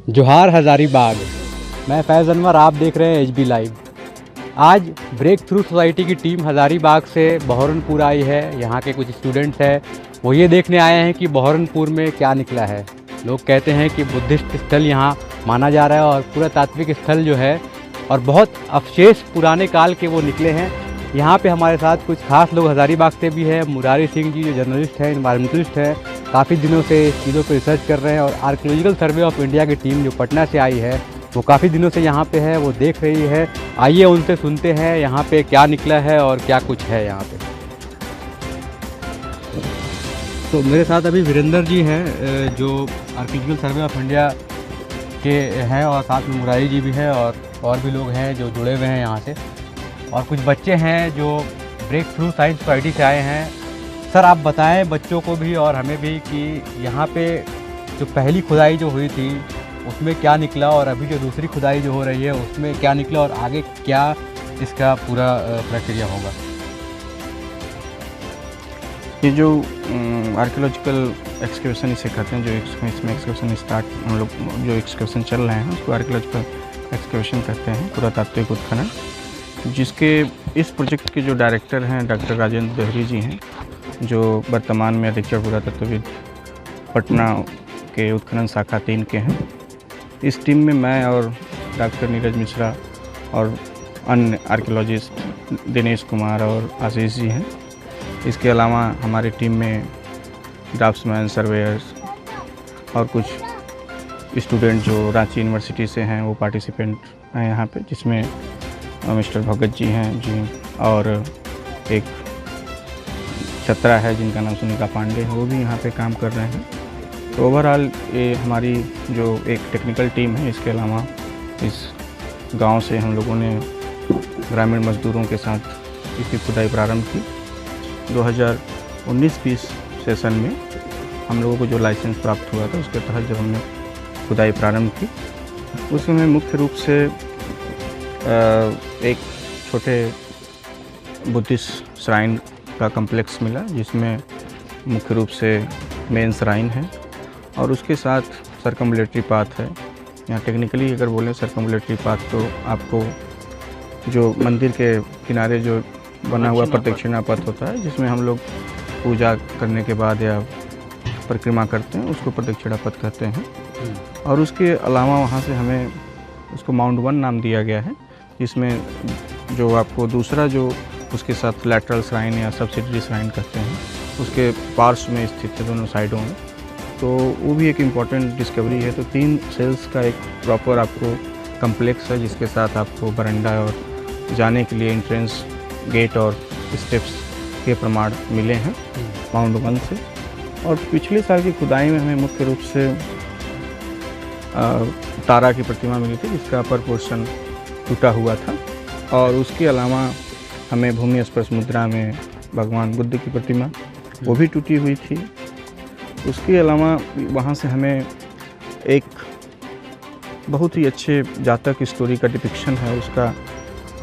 जोहार हज़ारीबाग। मैं फैज़ अनवर, आप देख रहे हैं एचबी लाइव। आज ब्रेक थ्रू सोसाइटी की टीम हज़ारीबाग से बहरनपुर आई है। यहाँ के कुछ स्टूडेंट्स हैं, वो ये देखने आए हैं कि बहरनपुर में क्या निकला है। लोग कहते हैं कि बुद्धिस्ट स्थल यहाँ माना जा रहा है और पुरातात्विक स्थल जो है और बहुत अवशेष पुराने काल के वो निकले हैं। यहाँ पे हमारे साथ कुछ खास लोग हज़ारीबाग से भी है। मुरारी सिंह जी जो जर्नलिस्ट हैं, इन्वायरमेंटलिस्ट हैं, काफ़ी दिनों से इस चीज़ों पर रिसर्च कर रहे हैं। और आर्कियोलॉजिकल सर्वे ऑफ इंडिया की टीम जो पटना से आई है वो काफ़ी दिनों से यहाँ पे है, वो देख रही है। आइए उनसे सुनते हैं यहाँ पे क्या निकला है और क्या कुछ है यहाँ पे। तो मेरे साथ अभी वीरेंद्र जी हैं जो आर्कियोलॉजिकल सर्वे ऑफ इंडिया के हैं, और साथ में मुरारी जी भी है और भी लोग हैं जो जुड़े हुए हैं यहाँ से। और कुछ बच्चे हैं जो ब्रेक थ्रू साइंस सोसाइटी से आए हैं। सर आप बताएं बच्चों को भी और हमें भी कि यहाँ पे जो पहली खुदाई जो हुई थी उसमें क्या निकला, और अभी जो दूसरी खुदाई जो हो रही है उसमें क्या निकला, और आगे क्या इसका पूरा प्रक्रिया होगा। ये जो आर्कियोलॉजिकल एक्सकवेशन इसे कहते हैं, जो इसमें एक्सकवेशन स्टार्ट हम लोग जो एक्सकवेशन चल रहे हैं उसको आर्कियोलॉजिकल एक्सकवेशन कहते हैं, पुरातात्विक उत्खनन। जिसके इस प्रोजेक्ट के जो डायरेक्टर हैं डॉक्टर राजेंद्र देहरी जी हैं, जो वर्तमान में अधीक्षक पुरातत्वविद पटना के उत्खनन शाखा 3 के हैं। इस टीम में मैं और डॉक्टर नीरज मिश्रा और अन्य आर्कियोलॉजिस्ट दिनेश कुमार और आशीष जी हैं। इसके अलावा हमारी टीम में ड्राफ्ट्समैन, सर्वेयर्स और कुछ स्टूडेंट जो रांची यूनिवर्सिटी से हैं वो पार्टिसिपेंट हैं यहाँ पे, जिसमें मिस्टर भगत जी हैं जी, और एक छत्रा है जिनका नाम सुनीता पांडे है, वो भी यहाँ पे काम कर रहे हैं। तो ओवरऑल ये हमारी जो एक टेक्निकल टीम है। इसके अलावा इस गांव से हम लोगों ने ग्रामीण मजदूरों के साथ इसकी खुदाई प्रारंभ की। 2019-20 सेशन में हम लोगों को जो लाइसेंस प्राप्त हुआ था उसके तहत जब हमने खुदाई प्रारंभ की, उसमें मुख्य रूप से एक छोटे बुद्धिस्ट श्राइन का कम्प्लेक्स मिला, जिसमें मुख्य रूप से मेन श्राइन है और उसके साथ सर्कम्बुलेटरी पाथ है। यहाँ टेक्निकली अगर बोलें सर्कम्बुलेटरी पाथ तो आपको जो मंदिर के किनारे जो बना हुआ प्रदक्षिणा पथ होता है, जिसमें हम लोग पूजा करने के बाद या परिक्रमा करते हैं, उसको प्रदक्षिणा पथ कहते हैं। और उसके अलावा वहाँ से हमें उसको माउंट 1 नाम दिया गया है, जिसमें जो आपको दूसरा जो उसके साथ लैटरल श्राइन या सब्सिडरी श्राइन कहते हैं, उसके पार्श्व में स्थित है दोनों साइडों में। तो वो भी एक इम्पॉर्टेंट डिस्कवरी है। तो 3 सेल्स का एक प्रॉपर आपको कम्प्लेक्स है, जिसके साथ आपको बरंडा और जाने के लिए एंट्रेंस गेट और स्टेप्स के प्रमाण मिले हैं माउंट 1 से। और पिछले साल की खुदाई में हमें मुख्य रूप से तारा की प्रतिमा मिली थी, जिसका अपर पोर्शन टूटा हुआ था। और उसके अलावा हमें भूमि स्पर्श मुद्रा में भगवान बुद्ध की प्रतिमा वो भी टूटी हुई थी। उसके अलावा वहाँ से हमें एक बहुत ही अच्छे जातक स्टोरी का डिपिक्शन है, उसका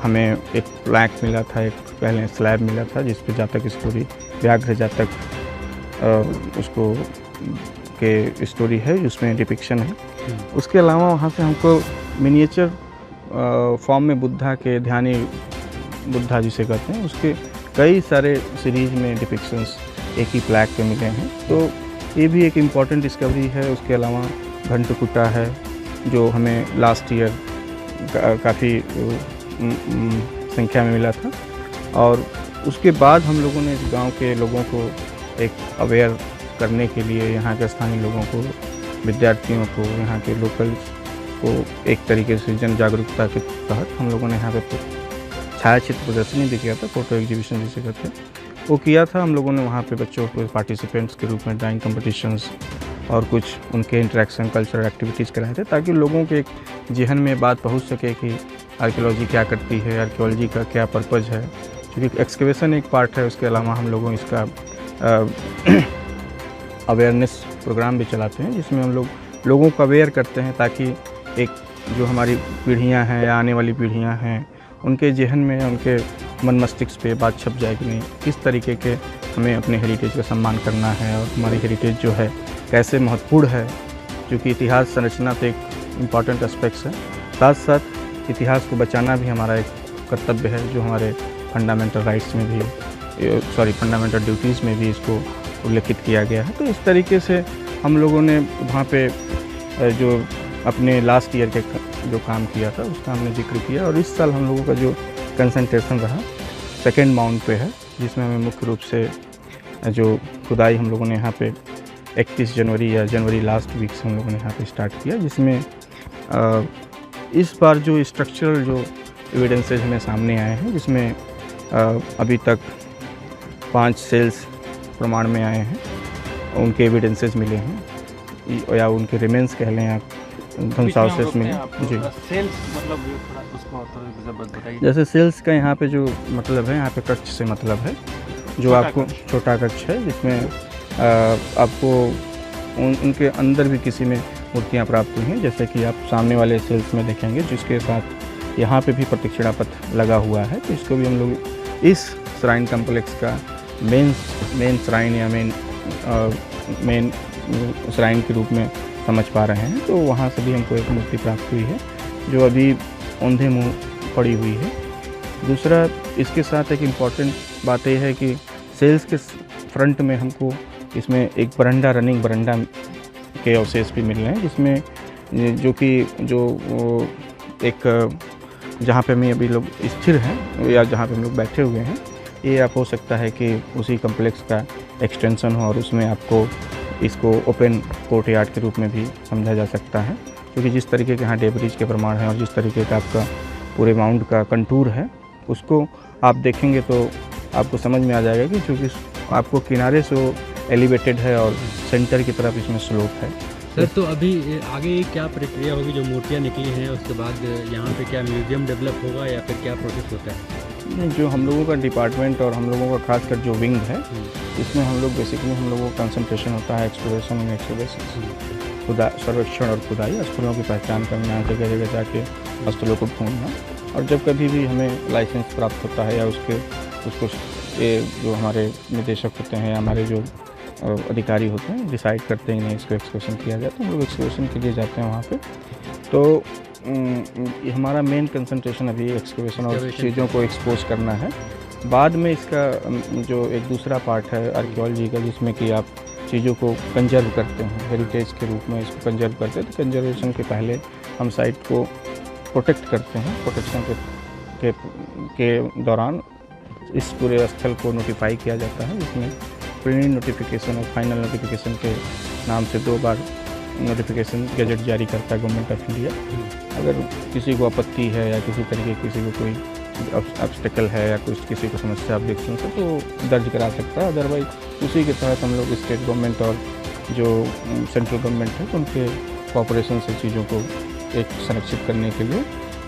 हमें एक प्लैक मिला था, एक पहले स्लैब मिला था जिस पे जातक स्टोरी, व्याघ्र जातक उसको के स्टोरी है, उसमें डिपिक्शन है। उसके अलावा वहाँ से हमको मिनिएचर फॉर्म में बुद्धा के ध्यानी बुद्धा जिसे कहते हैं, उसके कई सारे सीरीज में डिपिक्शंस एक ही प्लैक पे मिले हैं। तो ये भी एक इम्पॉर्टेंट डिस्कवरी है। उसके अलावा घंटकुटा है जो हमें लास्ट ईयर काफ़ी संख्या में मिला था। और उसके बाद हम लोगों ने इस गांव के लोगों को एक अवेयर करने के लिए, यहाँ के स्थानीय लोगों को, विद्यार्थियों को, यहाँ के लोकल्स को एक तरीके से जन जागरूकता के तहत हम लोगों ने यहाँ पे छायाचित्र प्रदर्शनी भी किया था, फोटो एग्जीबिशन जिसे कहते हैं, वो किया था। हम लोगों ने वहाँ पे बच्चों को पार्टिसिपेंट्स के रूप में ड्राइंग कंपटीशंस और कुछ उनके इंटरेक्शन कल्चरल एक्टिविटीज़ कराए थे, ताकि लोगों के एक जहन में बात पहुँच सके कि आर्कियोलॉजी क्या करती है, आर्कियोलॉजी का क्या पर्पज़ है। क्योंकि एक्सकवेशन एक पार्ट है, उसके अलावा हम लोगों इसका अवेयरनेस प्रोग्राम भी चलाते हैं, जिसमें हम लोगों को अवेयर करते हैं, ताकि एक जो हमारी पीढ़ियाँ हैं या आने वाली पीढ़ियाँ हैं, उनके जहन में, उनके मन मस्तिष्क पे बात छप जाए कि नहीं, किस तरीके के हमें अपने हेरिटेज का सम्मान करना है और हमारी हेरिटेज जो है कैसे महत्वपूर्ण है। क्योंकि इतिहास संरचना तो एक इम्पॉर्टेंट एस्पेक्ट्स हैं। साथ साथ इतिहास को बचाना भी हमारा एक कर्तव्य है, जो हमारे फंडामेंटल राइट्स में भी फंडामेंटल ड्यूटीज़ में भी इसको उल्लेखित किया गया है। तो इस तरीके से हम लोगों ने वहाँ पे जो अपने लास्ट ईयर के जो काम किया था उसका हमने जिक्र किया। और इस साल हम लोगों का जो कंसंट्रेशन रहा सेकेंड माउंट पे है, जिसमें हमें मुख्य रूप से जो खुदाई हम लोगों ने यहाँ पे 31 जनवरी या जनवरी लास्ट वीक से हम लोगों ने यहाँ पे स्टार्ट किया, जिसमें इस बार जो स्ट्रक्चरल जो एविडेंसेज हमें सामने आए हैं, जिसमें अभी तक 5 सेल्स प्रमाण में आए हैं, उनके एविडेंसेज मिले हैं या उनके रिमेन्स कह लें आप, ध्वंसावशेष मिले। जी, सेल्स मतलब थोड़ा उसको ज़बरदस्त बताइए। जैसे सेल्स का यहाँ पे जो मतलब है, यहाँ पे कक्ष से मतलब है जो आपको छोटा कक्ष है, जिसमें आपको उनके अंदर भी किसी में मूर्तियाँ प्राप्त हुई हैं, जैसे कि आप सामने वाले सेल्स में देखेंगे, जिसके साथ यहाँ पे भी प्रदक्षिणा पथ लगा हुआ है। तो इसको भी हम लोग इस श्राइन कम्प्लेक्स का मेन श्राइन या मेन श्राइन के रूप में समझ पा रहे हैं। तो वहाँ से भी हमको एक मूर्ति प्राप्त हुई है जो अभी औंधे मुँह पड़ी हुई है। दूसरा, इसके साथ एक इम्पॉर्टेंट बात यह है कि सेल्स के फ्रंट में हमको इसमें एक बरंडा, रनिंग बरंडा के अवशेष भी मिल रहे हैं, जिसमें जो एक जहाँ पे हम अभी लोग स्थिर हैं या जहाँ पे हम लोग बैठे हुए हैं, ये आप हो सकता है कि उसी कम्प्लेक्स का एक्सटेंशन हो और उसमें आपको इसको ओपन कोर्टयार्ड के रूप में भी समझा जा सकता है, क्योंकि जिस तरीके के यहाँ डेब्रिज के प्रमाण हैं और जिस तरीके का आपका पूरे माउंट का कंटूर है, उसको आप देखेंगे तो आपको समझ में आ जाएगा कि चूँकि आपको किनारे से एलिवेटेड है और सेंटर की तरफ इसमें स्लोप है। सर, तो अभी आगे क्या प्रक्रिया होगी? जो मूर्तियाँ निकली हैं उसके बाद यहाँ पे क्या म्यूजियम डेवलप होगा या फिर क्या प्रोसेस होता है? जो हम लोगों का डिपार्टमेंट और हम लोगों का खासकर जो विंग है, इसमें हम लोग बेसिकली हम लोगों का कंसंट्रेशन होता है एक्सप्लोरेशन एंड एक्सकवेशन, सर्वेक्षण और खुदाई, स्थलों की पहचान करना, जगह जगह जाके स्थलों को ढूंढना। और जब कभी भी हमें लाइसेंस प्राप्त होता है या उसको जो हमारे निदेशक होते हैं, हमारे जो अधिकारी होते हैं, डिसाइड करते हैं इसको एक्सकवेशन किया जाए, तो हम लोग एक्सकवेशन के लिए जाते हैं वहाँ पे। तो हमारा मेन कंसंट्रेशन अभी एक्सकवेशन और चीज़ों को एक्सपोज करना है। बाद में इसका जो एक दूसरा पार्ट है आर्कियोलॉजी का, जिसमें कि आप चीज़ों को कंजर्व करते हैं, हेरिटेज के रूप में इसको कंजर्व करते हैं। तो कंजर्वेशन के पहले हम साइट को प्रोटेक्ट करते हैं। प्रोटेक्शन के दौरान इस पूरे स्थल को नोटिफाई किया जाता है, जिसमें प्रीलिमिनरी नोटिफिकेशन और फाइनल नोटिफिकेशन के नाम से 2 बार नोटिफिकेशन गैजेट जारी करता है गवर्नमेंट ऑफ इंडिया। अगर किसी को आपत्ति है या किसी तरीके किसी को कोई ऑब्स्टेकल है या कुछ किसी को समस्या ऑब्जेक्शन से, तो दर्ज करा सकता है। अदरवाइज उसी के तहत हम लोग स्टेट गवर्नमेंट और जो सेंट्रल गवर्नमेंट है, उनके कॉपरेशन से चीज़ों को एक संरक्षित करने के लिए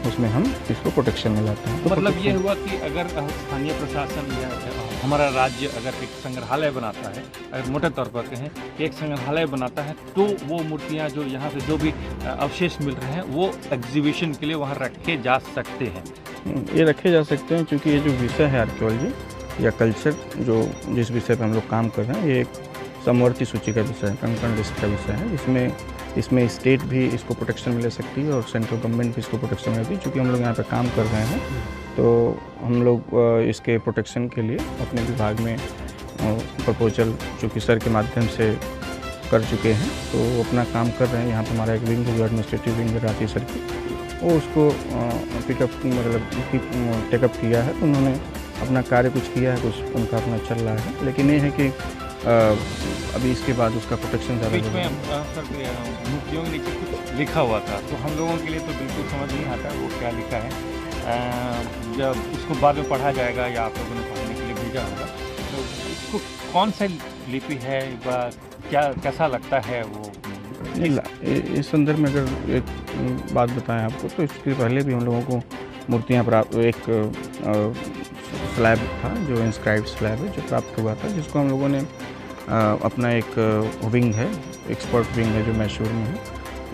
उसमें हम इसको प्रोटेक्शन में लाते हैं। तो मतलब ये हुआ कि अगर स्थानीय प्रशासन या हमारा राज्य अगर एक संग्रहालय बनाता है, अगर मोटे तौर पर कहें कि एक संग्रहालय बनाता है, तो वो मूर्तियाँ जो यहाँ से जो भी अवशेष मिल रहे हैं वो एग्जीबिशन के लिए वहाँ रखे जा सकते हैं। ये रखे जा सकते हैं, क्योंकि ये जो विषय है आर्कियोलॉजी या कल्चर, जो जिस विषय पर हम लोग काम कर रहे हैं, ये एक समवर्ती सूची का विषय है, कंकर्रेंट लिस्ट का विषय है, इसमें स्टेट भी इसको प्रोटेक्शन में ले सकती है और सेंट्रल गवर्नमेंट भी इसको प्रोटेक्शन में लेती है। चूँकि हम लोग यहाँ पे काम कर रहे हैं, तो हम लोग इसके प्रोटेक्शन के लिए अपने विभाग में प्रपोजल चूँकि सर के माध्यम से कर चुके हैं, तो अपना काम कर रहे हैं। यहाँ पर हमारा एक विंग जो एडमिनिस्ट्रेटिव विंग रांची सर की, वो उसको टेकअप किया है। तो उन्होंने अपना कार्य कुछ किया है, कुछ उनका अपना चल रहा है। लेकिन ये है कि अभी इसके बाद उसका प्रोटेक्शन ज़्यादा बीच में सर मूर्तियों के नीचे कुछ लिखा हुआ था, तो हम लोगों के लिए तो बिल्कुल समझ नहीं आता वो क्या लिखा है। जब उसको बाद में पढ़ा जाएगा या आप लोगों ने पढ़ने के लिए भेजा होगा, तो इसको कौन सा लिपि है व कैसा लगता है वो? इस संदर्भ में अगर एक बात बताएं आपको, तो इसके पहले भी हम लोगों को मूर्तियाँ प्राप्त, एक स्लैब था जो इंस्क्राइब्ड स्लैब है, जो प्राप्त हुआ था, जिसको हम लोगों ने अपना एक विंग है, एक्सपर्ट विंग है जो मैसूर में है,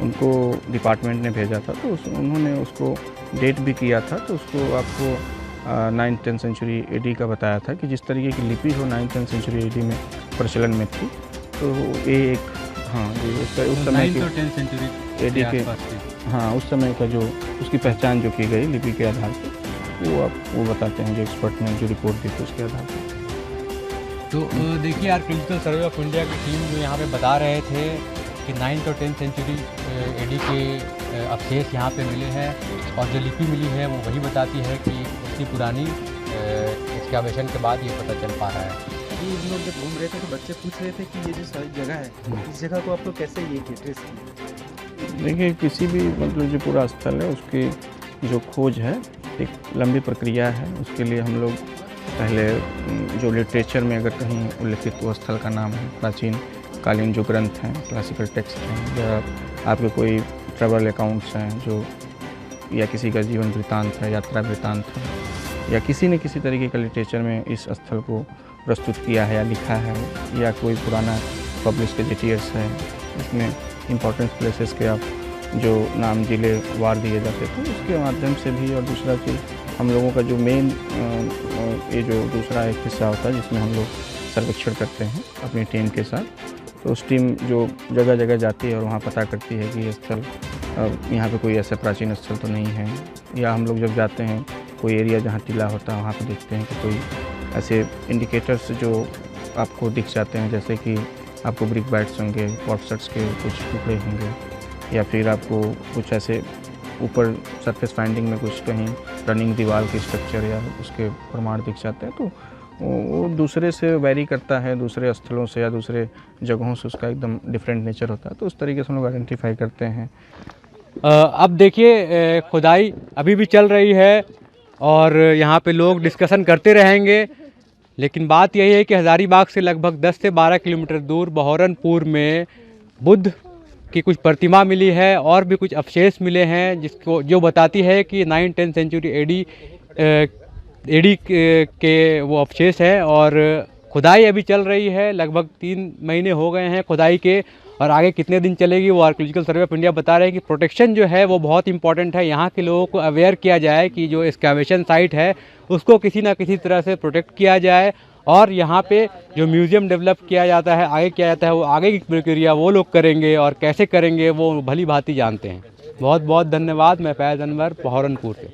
उनको डिपार्टमेंट ने भेजा था। तो उन्होंने उसको डेट भी किया था। तो उसको आपको 9th-10th सेंचुरी एडी का बताया था कि जिस तरीके की लिपि हो 9th-10th सेंचुरी एडी में प्रचलन में थी। तो ये एक, हाँ, ये उस समय की 9th और 10th सेंचुरी एडी के हाँ, उस समय का जो उसकी पहचान जो की गई लिपि के आधार पर, वो बताते हैं जो एक्सपर्ट ने जो रिपोर्ट दी थी उसके आधार पर। तो देखिए आर्कियोलॉजिकल सर्वे ऑफ इंडिया की टीम जो यहाँ पे बता रहे थे कि 9th और 10th सेंचुरी एडी के अवशेष यहाँ पे मिले हैं, और जो लिपि मिली है वो वही बताती है कि उतनी पुरानी एक्सकावेशन के बाद ये पता चल पा रहा है। ये हम लोग जब घूम रहे थे तो बच्चे पूछ रहे थे कि ये जो सारी जगह है, इस जगह को आप लोग कैसे ये किए, ट्रेस किए? देखिए, किसी भी मतलब जो पूरा स्थल है उसकी जो खोज है एक लंबी प्रक्रिया है। उसके लिए हम लोग पहले जो लिटरेचर में अगर कहीं उल्लिखित वो स्थल का नाम है, प्राचीन कालीन जो ग्रंथ हैं, क्लासिकल टेक्स्ट हैं, या आपके कोई ट्रैवल अकाउंट्स हैं जो, या किसी का जीवन वृत्तांत है, यात्रा वृत्तांत है, या किसी न किसी तरीके का लिटरेचर में इस स्थल को प्रस्तुत किया है या लिखा है, या कोई पुराना पब्लिश गेजेटियर्स है इसमें इम्पोर्टेंट प्लेसेस के आप जो नाम जिले वार दिए जाते थे, उसके माध्यम से भी। और दूसरा चीज़, हम लोगों का जो मेन ये जो दूसरा एक हिस्सा होता है जिसमें हम लोग सर्वेक्षण करते हैं अपनी टीम के साथ, तो उस टीम जो जगह जगह जाती है और वहाँ पता करती है कि ये स्थल यहाँ पे कोई ऐसा प्राचीन स्थल तो नहीं है। या हम लोग जब जाते हैं कोई एरिया जहाँ टीला होता है वहाँ पे देखते हैं कि कोई ऐसे इंडिकेटर्स जो आपको दिख जाते हैं, जैसे कि आपको ब्रिक बैट्स होंगे, पॉटसट्स के कुछ टुकड़े होंगे, या फिर आपको कुछ ऐसे ऊपर सरफेस फाइंडिंग में कुछ कहीं रनिंग दीवार की स्ट्रक्चर या उसके प्रमाण दिख जाते हैं, तो वो दूसरे से वैरी करता है, दूसरे स्थलों से या दूसरे जगहों से उसका एकदम डिफरेंट नेचर होता है। तो उस तरीके से हम लोग आइडेंटिफाई करते हैं। अब देखिए खुदाई अभी भी चल रही है और यहाँ पे लोग डिस्कशन करते रहेंगे, लेकिन बात यही है कि हज़ारीबाग से लगभग 10 से 12 किलोमीटर दूर बहौरनपुर में बुद्ध की कुछ प्रतिमा मिली है और भी कुछ अवशेष मिले हैं, जिसको जो बताती है कि 9th-10th सेंचुरी एडी के वो अवशेष है। और खुदाई अभी चल रही है, लगभग 3 महीने हो गए हैं खुदाई के, और आगे कितने दिन चलेगी वो आर्कियोलॉजिकल सर्वे ऑफ इंडिया बता रहे हैं कि प्रोटेक्शन जो है वो बहुत इंपॉर्टेंट है। यहाँ के लोगों को अवेयर किया जाए कि जो एक्सकैवेशन साइट है उसको किसी ना किसी तरह से प्रोटेक्ट किया जाए, और यहाँ पे जो म्यूज़ियम डेवलप किया जाता है, आगे किया जाता है, वो आगे की प्रक्रिया वो लोग करेंगे और कैसे करेंगे वो भली भांति जानते हैं। बहुत बहुत धन्यवाद। मैं फैज़ अनवर, बहौरनपुर से।